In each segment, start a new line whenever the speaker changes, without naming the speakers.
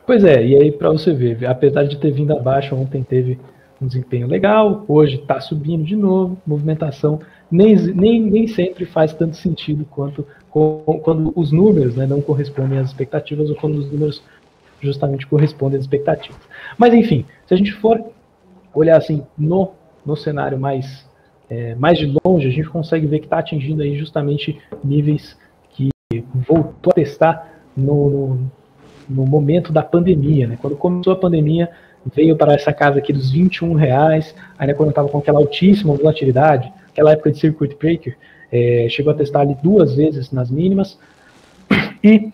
Pois é, e aí para você ver, apesar de ter vindo abaixo, ontem teve um desempenho legal, hoje está subindo de novo, movimentação nem sempre faz tanto sentido quanto quando os números, né, não correspondem às expectativas ou quando os números justamente correspondem às expectativas. Mas enfim, se a gente for olhar assim no cenário mais de longe, a gente consegue ver que está atingindo aí justamente níveis que voltou a testar no momento da pandemia, né? Quando começou a pandemia, veio para essa casa aqui dos R$ 21, ainda quando estava com aquela altíssima volatilidade, aquela época de circuit breaker, chegou a testar ali 2 vezes nas mínimas, e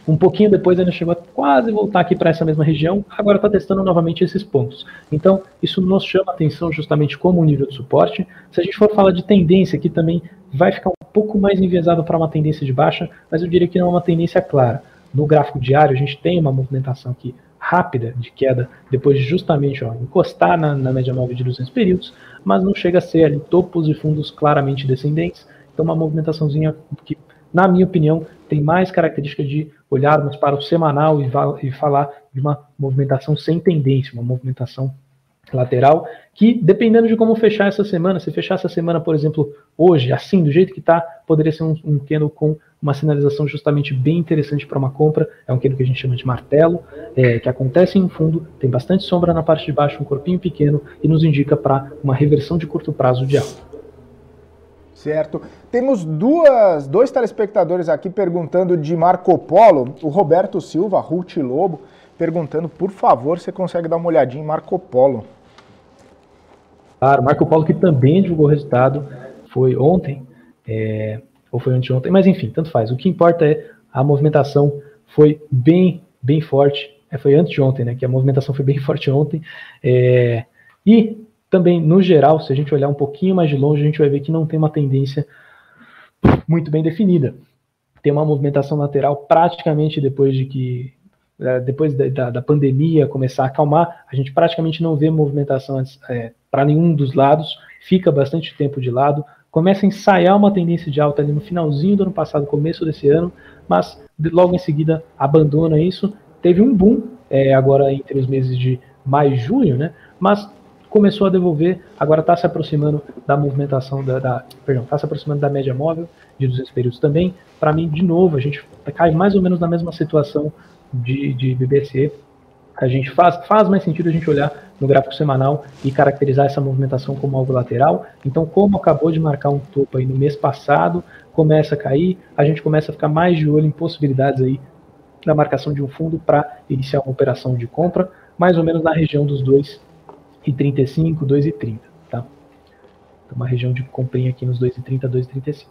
um pouquinho depois ainda chegou a quase voltar aqui para essa mesma região, agora está testando novamente esses pontos. Então, isso nos chama a atenção justamente como um nível de suporte. Se a gente for falar de tendência, aqui também vai ficar um pouco mais enviesado para uma tendência de baixa, mas eu diria que não é uma tendência clara. No gráfico diário, a gente tem uma movimentação aqui rápida de queda, depois de justamente encostar na média móvel de 200 períodos, mas não chega a ser ali topos e fundos claramente descendentes. Então, uma movimentaçãozinha que, na minha opinião, tem mais característica de olharmos para o semanal e falar de uma movimentação sem tendência, uma movimentação lateral, que dependendo de como fechar essa semana, se fechar essa semana, por exemplo, hoje, assim, do jeito que está, poderia ser um candle com uma sinalização justamente bem interessante para uma compra. É um candle que a gente chama de martelo, que acontece em um fundo, tem bastante sombra na parte de baixo, um corpinho pequeno, e nos indica para uma reversão de curto prazo de alta.
Certo. Temos dois telespectadores aqui perguntando de Marco Polo, o Roberto Silva, Ruth Lobo, perguntando, por favor, você consegue dar uma olhadinha em Marco Polo?
Claro, Marco Polo que também divulgou o resultado, foi ontem, ou foi anteontem, mas enfim, tanto faz. O que importa é a movimentação foi bem forte, foi antes de ontem, né, que a movimentação foi bem forte ontem, e também, no geral, se a gente olhar um pouquinho mais de longe, a gente vai ver que não tem uma tendência muito bem definida. Tem uma movimentação lateral praticamente depois da pandemia começar a acalmar, a gente praticamente não vê movimentação para nenhum dos lados, fica bastante tempo de lado, começa a ensaiar uma tendência de alta ali no finalzinho do ano passado, começo desse ano, mas logo em seguida abandona isso. Teve um boom agora entre os meses de maio e junho, né? Mas começou a devolver, agora está se aproximando da movimentação está se aproximando da média móvel de 200 períodos também. Para mim, de novo, a gente cai mais ou menos na mesma situação de BBSE. A gente faz mais sentido a gente olhar no gráfico semanal e caracterizar essa movimentação como algo lateral. Então, como acabou de marcar um topo aí no mês passado, começa a cair, a gente começa a ficar mais de olho em possibilidades aí da marcação de um fundo para iniciar uma operação de compra, mais ou menos na região dos 2,35, 2,30, tá? Então, uma região de comprinha aqui nos 2,30, 2,35.